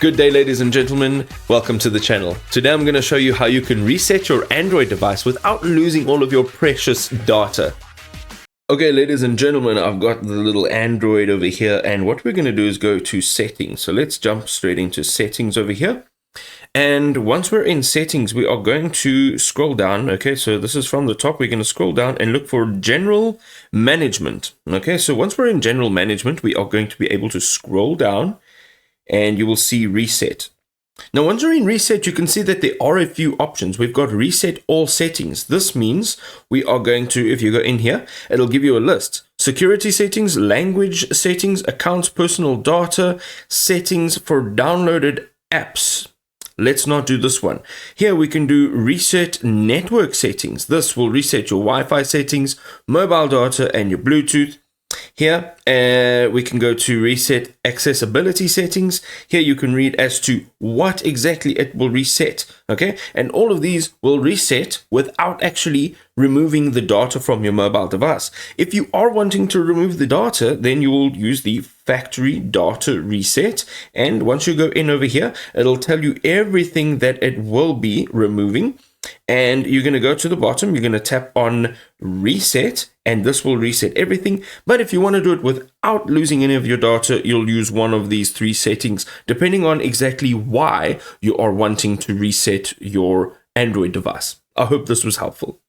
Good day, ladies and gentlemen. Welcome to the channel. Today I'm going to show you how you can reset your Android device without losing all of your precious data. Okay, ladies and gentlemen, I've got the little Android over here, and what we're going to do is go to settings. So let's jump straight into settings over here. And once we're in settings, we are going to scroll down. Okay, so this is from the top. We're going to scroll down and look for general management. Okay, so once we're in general management, we are going to be able to scroll down and you will see reset. Now, once you're in reset, you can see that there are a few options. We've got reset all settings. This means we are going to, if you go in here, it'll give you a list. Security settings, language settings, accounts, personal data, settings for downloaded apps. Let's not do this one. Here we can do reset network settings. This will reset your Wi-Fi settings, mobile data, and your Bluetooth. Here we can go to reset accessibility settings. Here you can read as to what exactly it will reset. Okay, and all of these will reset without actually removing the data from your mobile device. If you are wanting to remove the data, then you will use the factory data reset, and once you go in over here, it'll tell you everything that it will be removing. And you're going to go to the bottom, you're going to tap on reset, and this will reset everything. But if you want to do it without losing any of your data, you'll use one of these three settings, depending on exactly why you are wanting to reset your Android device. I hope this was helpful.